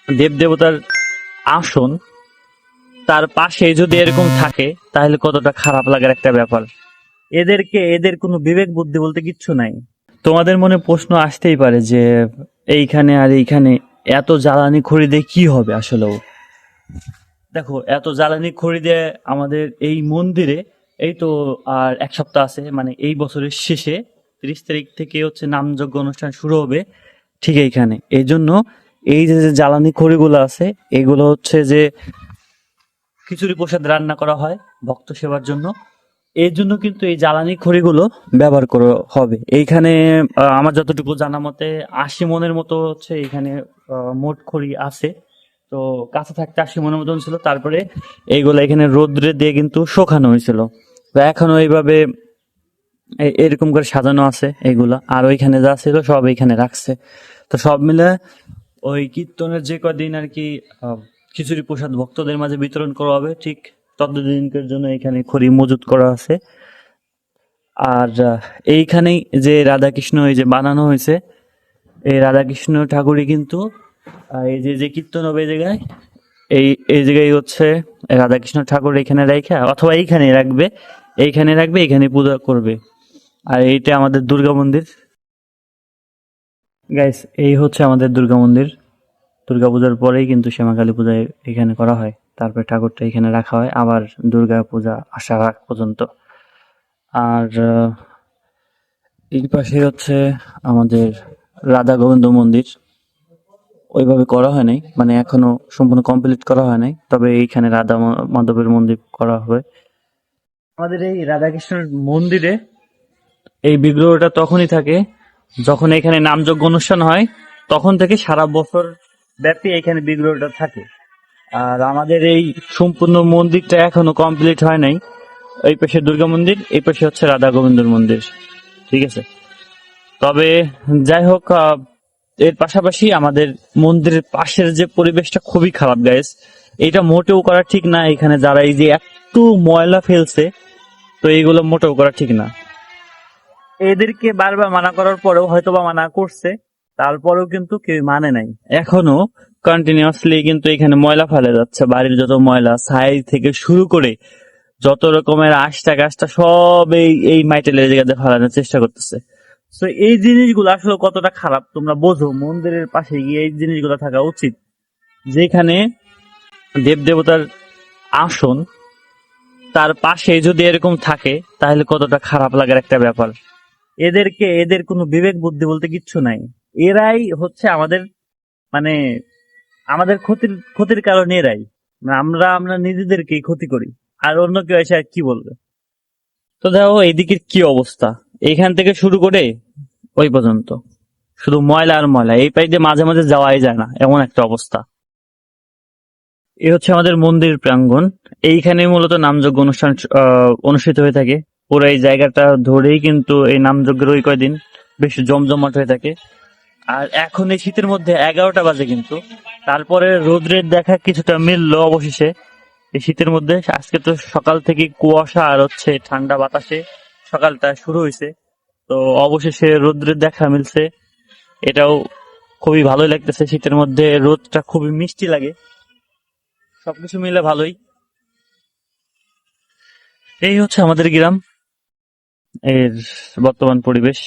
দেবদেবতার আসন, তার পাশে যদি এরকম থাকে তাহলে কতটা খারাপ লাগার একটা ব্যাপার। এদের কোনো বিবেক বুদ্ধি বলতে কিচ্ছু নাই। তোমাদের মনে প্রশ্ন আসতেই পারে যে এইখানে আর এইখানে এত জ্বালানি খড়ি দিয়ে কি হবে আসলেও। দেখো, এত জ্বালানি খড়ি দিয়ে আমাদের এই মন্দিরে এই তো আর এক সপ্তাহ আছে, মানে এই বছরের শেষে 30 তারিখ থেকে হচ্ছে নামযজ্ঞ অনুষ্ঠান শুরু হবে ঠিক এইখানে। এই জন্য এই যে যে জ্বালানি খড়িগুলো আছে এগুলো হচ্ছে যে খিচুড়ি প্রসাদ রান্না করা হয় ভক্ত সেবার জন্য। এর জন্য কিন্তু এই জ্বালানি খড়িগুলো ব্যবহার করা হবে এইখানে। আমার যতটুকু জানা মতে 80 মনের মতো হচ্ছে এখানে মোট খড়ি আছে। তো কাছে থাকতে 80 মনের মতন ছিল, তারপরে এইগুলো এখানে রোদ্রে দিয়ে কিন্তু শুকানো হয়েছিল। তো এখনো এইভাবে এরকম করে সাজানো আছে এইগুলা, আর ওইখানে যা ছিল সব এইখানে রাখছে। তো সব মিলে ওই কীর্তনের যে কদিন আর কি খিচুড়ি প্রসাদ ভক্তদের মাঝে বিতরণ করা হবে, ঠিক ততদিনকার জন্য এখানে খড়ি মজুত করা আছে। আর এইখানেই যে রাধাকৃষ্ণ এই যে বানানো হয়েছে, এই রাধাকৃষ্ণ ঠাকুরই কিন্তু এই যে যে কীর্তন হবে এই জায়গায়, এই এই জায়গায় হচ্ছে রাধাকৃষ্ণ ঠাকুর এখানে রাখা, অথবা এইখানে রাখবে এইখানে পূজা করবে। আর এইটা আমাদের দুর্গা মন্দির গাইস, এই হচ্ছে আমাদের দুর্গা মন্দির। দুর্গা পূজার পরেই কিন্তু শ্যামা কালী পূজা এখানে করা হয়, তারপরে ঠাকুরটা এখানে রাখা হয় আবার দুর্গা পূজা আসার আগ পর্যন্ত। আর এই পাশে হচ্ছে আমাদের রাধা গোবিন্দ মন্দির। ওইভাবে করা হয় নাই, মানে এখনো সম্পূর্ণ কমপ্লিট করা হয় নাই, তবে এইখানে রাধা মাধবের মন্দির করা হবে। আমাদের এই রাধাকৃষ্ণের মন্দিরে এই বিগ্রহটা তখনই থাকে যখন এখানে নামযজ্ঞ অনুষ্ঠান হয়, তখন থেকে সারা বছর ব্যাপী এখানে বিগ্রহটা থাকে। আর আমাদের এই সম্পূর্ণ মন্দিরটা এখনো কমপ্লিট হয় নাই। এই পাশে দুর্গা মন্দির, এই পাশে হচ্ছে রাধা গোবিন্দর মন্দির, ঠিক আছে। তবে যাই হোক, এর পাশাপাশি আমাদের মন্দিরের পাশের যে পরিবেশটা খুবই খারাপ গাইস, এটা মোটেও করা ঠিক না। এখানে যারা এই যে একটু ময়লা ফেলছে, তো এইগুলো মোটেও করা ঠিক না। এদেরকে বারবার মানা করার পরেও হয়তোবা মানা করছে, তারপরেও কিন্তু কেউ মানে নাই। এখনো কন্টিনিউয়াসলি কিন্তু এখানে ময়লা ফেলে যাচ্ছে, বাড়ির যত ময়লা ছাই থেকে শুরু করে যত রকমের আষ্টা কাষ্টা সব এই এই মাইটেলের জায়গাতে ফেলানোর চেষ্টা করতেছে। তো এই জিনিসগুলো আসলে কতটা খারাপ তোমরা বোঝো। মন্দিরের পাশে গিয়ে এই জিনিসগুলো থাকা উচিত, যেখানে দেবদেবতার আসন, তার পাশে যদি এরকম থাকে তাহলে কতটা খারাপ লাগার একটা ব্যাপার। এদের কোনো বিবেক বুদ্ধি বলতে কিচ্ছু নাই। এরাই হচ্ছে আমাদের, মানে আমাদের ক্ষতির ক্ষতির কারণ এরাই। মানে আমরা আমরা নিজেদেরকেই ক্ষতি করি, আর অন্য কেউ এসে আর কি বলবে। তো দেখো এইদিকের কি অবস্থা, এইখান থেকে শুরু করে ওই পর্যন্ত শুধু ময়লা আর ময়লা, এই পাই দিয়ে মাঝে মাঝে যাওয়াই যায় না, এমন একটা অবস্থা। এই হচ্ছে আমাদের মন্দির প্রাঙ্গণ। এইখানে মূলত নামযজ্ঞ অনুষ্ঠান অনুষ্ঠিত হয়ে থাকে। পুরো এই জায়গাটা ধরেই কিন্তু এই নামযজ্ঞের ওই কয়দিন বেশ জমজমাট হয়ে থাকে। আর এখন এই শীতের মধ্যে 11টা বাজে কিন্তু, তারপরে রোদ্রের দেখা কিছুটা মিললো অবশেষে এই শীতের মধ্যে। আজকে তো সকাল থেকে কুয়াশা আর হচ্ছে ঠান্ডা বাতাসে সকালটা শুরু হয়েছে, তো অবশেষে রোদ্রের দেখা মিলছে। এটাও খুবই ভালোই লাগতেছে, শীতের মধ্যে রোদটা খুবই মিষ্টি লাগে। সবকিছু মিলে ভালোই। এই হচ্ছে আমাদের গ্রাম এর বর্তমান পরিবেশ।